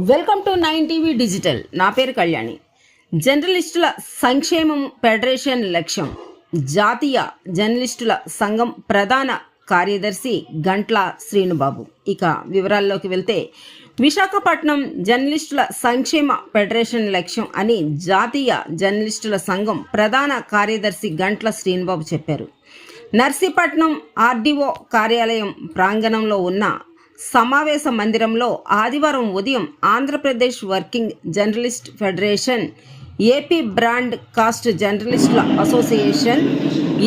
Welcome to 9 TV digital. నా పేరు కళ్యాణి. జర్నలిస్టుల సంక్షేమం ఫెడరేషన్ లక్ష్యం. జాతీయ జర్నలిస్టుల సంఘం ప్రధాన కార్యదర్శి గంట్ల శ్రీనుబాబు. ఇక వివరాల్లోకి వెళ్తే, విశాఖపట్నం జర్నలిస్టుల సంక్షేమ ఫెడరేషన్ లక్ష్యం అని జాతీయ జర్నలిస్టుల సంఘం ప్రధాన కార్యదర్శి గంట్ల శ్రీనుబాబు చెప్పారు. నర్సీపట్నం ఆర్డీఓ కార్యాలయం ప్రాంగణంలో ఉన్న సమావేశ మందిరంలో ఆదివారం ఉదయం Andhra Pradesh working journalist federation, AP broadcast జర్నలిస్టుల association,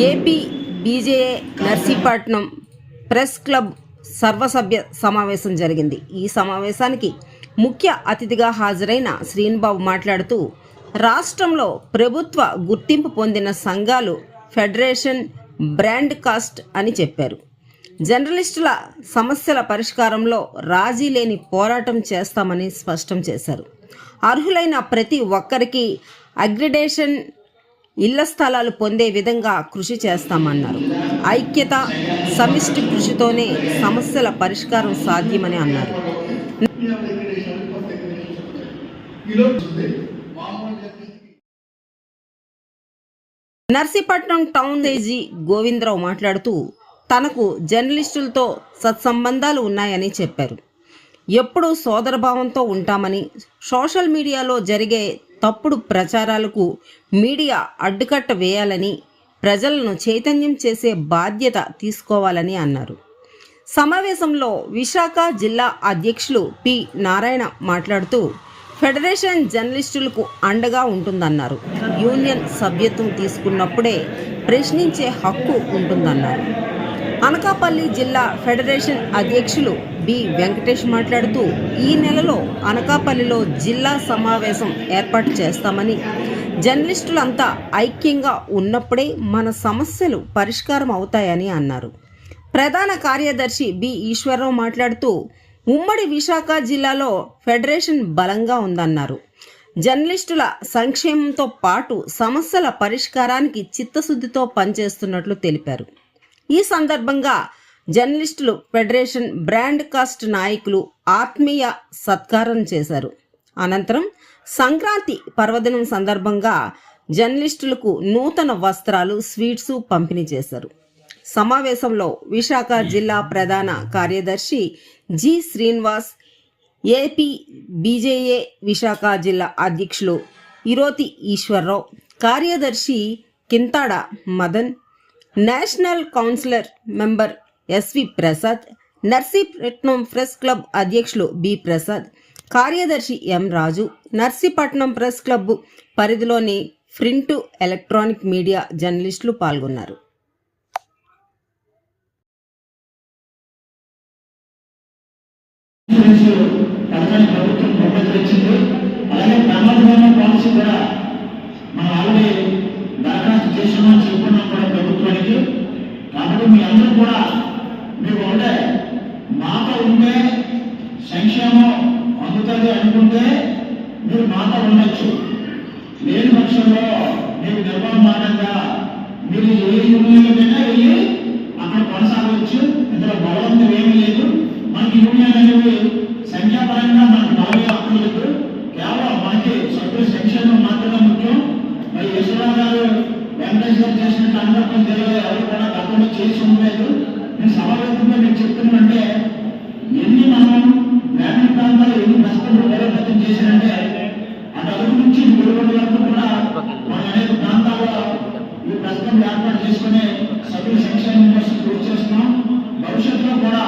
AP BJA Narsipatnam press club సర్వసభ్య సమావేశం జరిగింది. ఈ సమావేశానికి ముఖ్య అతిథిగా హాజరైన శ్రీనుబాబు మాట్లాడుతూ, రాష్ట్రంలో ప్రభుత్వ గుర్తింపు పొందిన సంఘాలు ఫెడరేషన్, బ్రాండ్ కాస్ట్ అని చెప్పారు. జర్నలిస్టుల సమస్యల పరిష్కారంలో రాజీ లేని పోరాటం చేస్తామని స్పష్టం చేశారు. అర్హులైన ప్రతి ఒక్కరికి అగ్రిడేషన్ ఇళ్ల స్థలాలు పొందే విధంగా కృషి చేస్తామన్నారు. ఐక్యత, సమిష్టి కృషితోనే సమస్యల పరిష్కారం సాధ్యమని అన్నారు. నర్సీపట్నం టౌన్ ఏజీ గోవిందరావు మాట్లాడుతూ, తనకు జర్నలిస్టులతో సత్సంబంధాలు ఉన్నాయని చెప్పారు. ఎప్పుడూ సోదరభావంతో ఉంటామని, సోషల్ మీడియాలో జరిగే తప్పుడు ప్రచారాలకు మీడియా అడ్డుకట్ట వేయాలని, ప్రజలను చైతన్యం చేసే బాధ్యత తీసుకోవాలని అన్నారు. సమావేశంలో విశాఖ జిల్లా అధ్యక్షులు పి నారాయణ మాట్లాడుతూ, ఫెడరేషన్ జర్నలిస్టులకు అండగా ఉంటుందన్నారు. యూనియన్ సభ్యత్వం తీసుకున్నప్పుడే ప్రశ్నించే హక్కు ఉంటుందన్నారు. అనకాపల్లి జిల్లా ఫెడరేషన్ అధ్యక్షులు బి వెంకటేష్ మాట్లాడుతూ, ఈ నెలలో అనకాపల్లిలో జిల్లా సమావేశం ఏర్పాటు చేస్తామని, జర్నలిస్టులంతా ఐక్యంగా ఉన్నప్పుడే మన సమస్యలు పరిష్కారం అవుతాయని అన్నారు. ప్రధాన కార్యదర్శి బి ఈశ్వరరావు మాట్లాడుతూ, ఉమ్మడి విశాఖ జిల్లాలో ఫెడరేషన్ బలంగా ఉందన్నారు. జర్నలిస్టుల సంక్షేమంతో పాటు సమస్యల పరిష్కారానికి చిత్తశుద్ధితో పనిచేస్తున్నట్లు తెలిపారు. ఈ సందర్భంగా జర్నలిస్టులు ఫెడరేషన్ బ్రాండ్ కాస్ట్ నాయకులు ఆత్మీయ సత్కారం చేశారు. అనంతరం సంక్రాంతి పర్వదినం సందర్భంగా జర్నలిస్టులకు నూతన వస్త్రాలు, స్వీట్స్ పంపిణీ చేశారు. సమావేశంలో విశాఖ జిల్లా ప్రధాన కార్యదర్శి G Srinivas, AP BJA Visakha జిల్లా అధ్యక్షులు ఇరోతి ఈశ్వరరావు, కార్యదర్శి Kintada Madan, national councillor member SV Prasad, Narsipatnam press club అధ్యక్షులు బి ప్రసాద్, కార్యదర్శి M Raju, Narsipatnam press club పరిధిలోని ప్రింట్, ఎలక్ట్రానిక్ మీడియా జర్నలిస్టులు పాల్గొన్నారు. కాబట్టి మీ అందరూ కూడా మీకు ఒకటే మాట ఉంటే సంక్షేమం అందుతుంది అనుకుంటే మీరు మాట ఉండొచ్చు. లేని పక్షంలో మీకు నిర్మాణంగా మీరు ఏ యూనియన్లకైనా వెళ్ళి అక్కడ కొనసాగవచ్చు. ఇందులో బలవంతం ఏమీ లేదు. మనకి యూనియన్ అనేవి సంఖ్యాపరంగా మనకు బాగా హక్కులు లేదు. కేవలం మనకి సభ్యుల సంక్షేమం మాత్రమే ముఖ్యం. మరి యశ్వరావు గారు, వెంకటేష్ గారు చేసినట్టు అందరికీ తెలియదు, ఎవరు కూడా గతంలో చేసి ఉండలేదు. నేను సమావేశంగా మీకు చెప్తున్నానంటే, ఎన్ని మనం గ్రామీణ ప్రాంతాల్లో ఎన్ని కష్టపడి బలోపేతం చేశారంటే, అటు అదుపు నుంచి గురువుల వరకు కూడా మనం అనేక ప్రాంతాల్లో ఈ ప్రస్తుతం ఏర్పాటు చేసుకుని సభ్యుల సంక్షేమం కోసం కృషి చేస్తున్నాం. భవిష్యత్తులో కూడా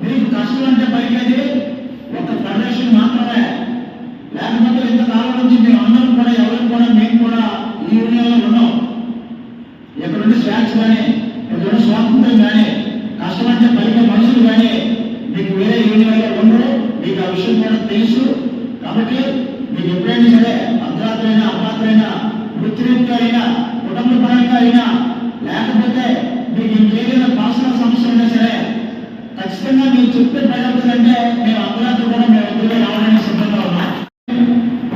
మీకు కష్టం అంటే పైకేది ఒక ఫెడరేషన్ మాత్రమే. లేకపోతే ఇంతకాలం నుంచి మేము అందరం కూడా ఎవరు కూడా మేము కూడా ఈ యూనియన్లో ఉన్నాం. ఎక్కడుంటే స్వేచ్ఛ కానీ, ఎక్కడుంటే స్వాతంత్రం కానీ, కష్టమంటే పలికే మనుషులు కానీ మీకు వేరే యూనియన్లో ఉండరు. మీకు ఆ విషయం కూడా తెలుసు. కాబట్టి మీకు ఎప్పుడైనా సరే అర్ధరాత్రైనా, అపాత్రైనా, వృత్తిరీత్యా అయినా, కుటుంబ పరంగా అయినా, లేకపోతే మీకు ఇంకేదైనా పర్సనల్ సమస్య ఉన్నా సరే ఖచ్చితంగా మీరు చెప్తే ప్రజలంటే మేము అర్ధరాత్రి కూడా మేము వద్దుగా రావడానికి సిద్ధంగా ఉన్నాం.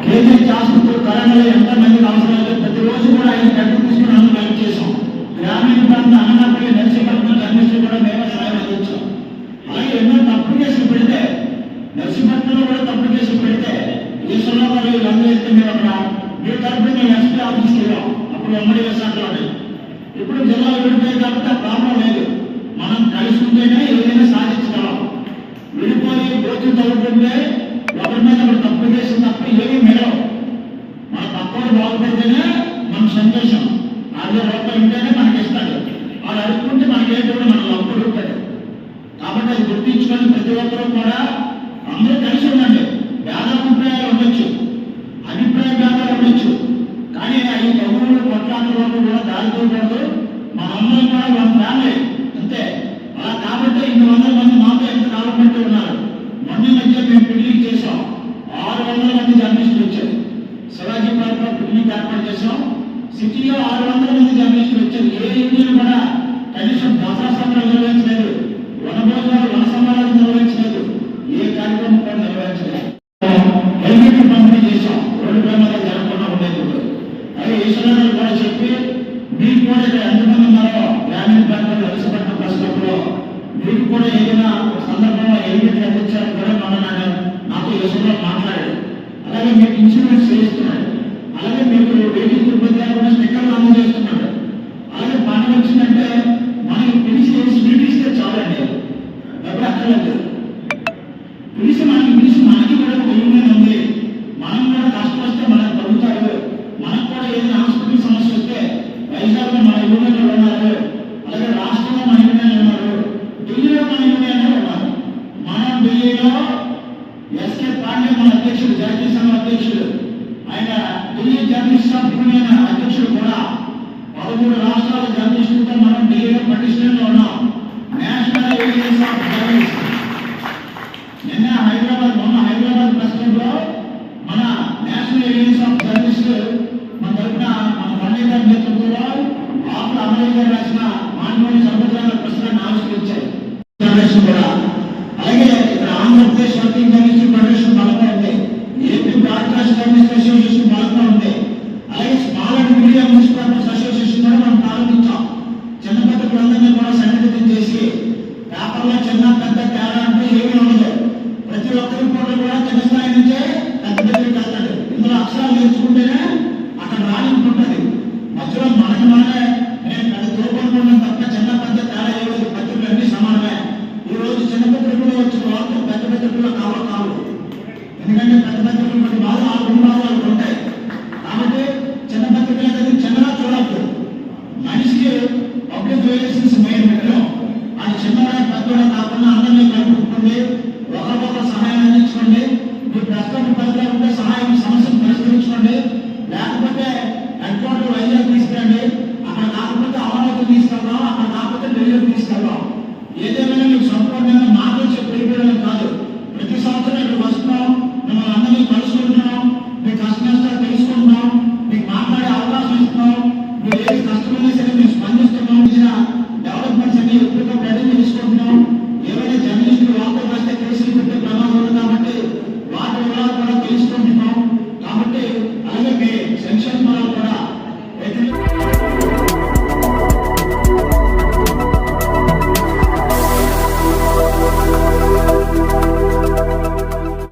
కేజీహెచ్ ఆసుపత్రి కరోనాలో ఎంతమందికి అవసరమైతే ప్రతిరోజు కూడా 5 గంటలు తీసుకుని అందుకు హెల్ప్ చేసాం. గ్రామీణ ప్రాంత అనకాపల్లి, నర్సీపట్నం జర్నలిస్టులు కూడా మేమే సాయం అందించాం. అలాగే ఎన్నో తప్పుడు కేసులు పెడితే నర్సీపట్నంలో కూడా తప్పుడు కేసులు అప్పుడు ఉమ్మడి విశాఖలోనే. ఇప్పుడు జిల్లాలు విడిపోయాయి కాబట్టి ఆ ప్రాబ్లం లేదు. మనం కలిసి ఉంటేనే ఏదైనా సాధించగలం. విడిపోయి గోతులు తవ్వుకుంటే ఒకరి మీద ఒకరు తప్పు చేసిన తప్ప ఏమీ మిగలవు. మన పక్కన బాగుపడితేనే మనకు సంతోషం. 60 రూపాయలు ఉంటేనే మనకి ఇస్తాడు. వాడు అడుక్కుంటే మనకేంటో మనకు అప్పు అడుగుతాడు. కాబట్టి అది గుర్తించుకొని ప్రతి ఒక్కరూ కూడా అందరూ కలిసి ఉండండి. భేదాభిప్రాయాలు ఉండొచ్చు, అభిప్రాయ భేదాలు ఉండొచ్చు, కానీ ఈ తగులు కొట్లాటలకు కూడా దారిపోకూడదు. మనందరం కూడా మన ఫ్యామిలీ అంతే. అలా కాబట్టి 800 మంది మాతో ఎంత కాలం పెట్టి ఉన్నారు. మొన్న మధ్య మేము పిక్నిక్ చేసాం. 600 మంది జర్నలిస్టులు వచ్చారు. శివాజీ పార్క్ లో పిక్నిక్ ఏర్పాటు చేసాం. సిటీలో 600 మంది జర్నలిస్టులు వచ్చారు. ఏ యూనియన్ కూడా కనీసం దసరా సంబరాలు నిర్వహించలేదు, వనభోజనాలు వన సంబరాలు నిర్వహించలేదు, ఏ కార్యక్రమం కూడా నిర్వహించలేదు. హెల్మెట్ పంపిణీ చేసాం రోడ్డు ప్రమాదాలు జరగకుండా ఉండేందుకు. అదే ఈశ్వరరావు కూడా చెప్పి మీకు కూడా ఇక్కడ ఎంతమంది ఉన్నారో గ్రామీణ ప్రాంతాల్లో విశాఖపట్నం బస్ స్టాప్లో మీకు కూడా ఏదైనా సందర్భంలో హెల్మెట్లు అందించారు కూడా నాతో ఈశ్వరరావు మాట్లాడాడు. అలాగే మీకు ఇన్సూరెన్స్ చేయిస్తున్నాడు. అలాగే మీకు వెహికల్ ఇబ్బంది లేకుండా స్టిక్కర్లు అందజేస్తున్నాడు. అలాగే పండుగ వచ్చిందంటే మనకి పిలిచి స్వీట్ ఇస్తే చాలండి, డబ్బులు అక్కర్లేదు. పిలిచి మనకి కూడా ఒక యూనియన్ ఉంది. మనం కూడా కష్టం వస్తే మనకు తగ్గుతారు. మనకు కూడా ఏదైనా హాస్పిటల్ సమస్య వస్తే వైజాగ్లో మన యూనియన్లు ఉన్నారు. అలాగే రాష్ట్రంలో మన యూనియన్లు ఉన్నారు. ఢిల్లీలో మన యూనియన్లు ఉన్నారు. మనం ఢిల్లీలో ఎస్కే పాండే మన అధ్యక్షుడు, జాతీయ సంఘ అధ్యక్షుడు, ఆయన ఢిల్లీ జర్నలిస్ట్ ఆఫ్ యూనియన్ అధ్యక్షుడు కూడా. 13 రాష్ట్రాల జర్నలిస్టులతో మనం ఢిల్లీలో పటిష్టంగా ఉన్నాం. National unions of journalist. మొన్న హైదరాబాద్ ప్రెస్ క్లబ్ లో మన నేషనల్ యూనియన్స్ ఆఫ్ జర్నలిస్ట్ మన తరఫున మన పండిత నేతృత్వంలో ఆకుల అమలు గారు రాసిన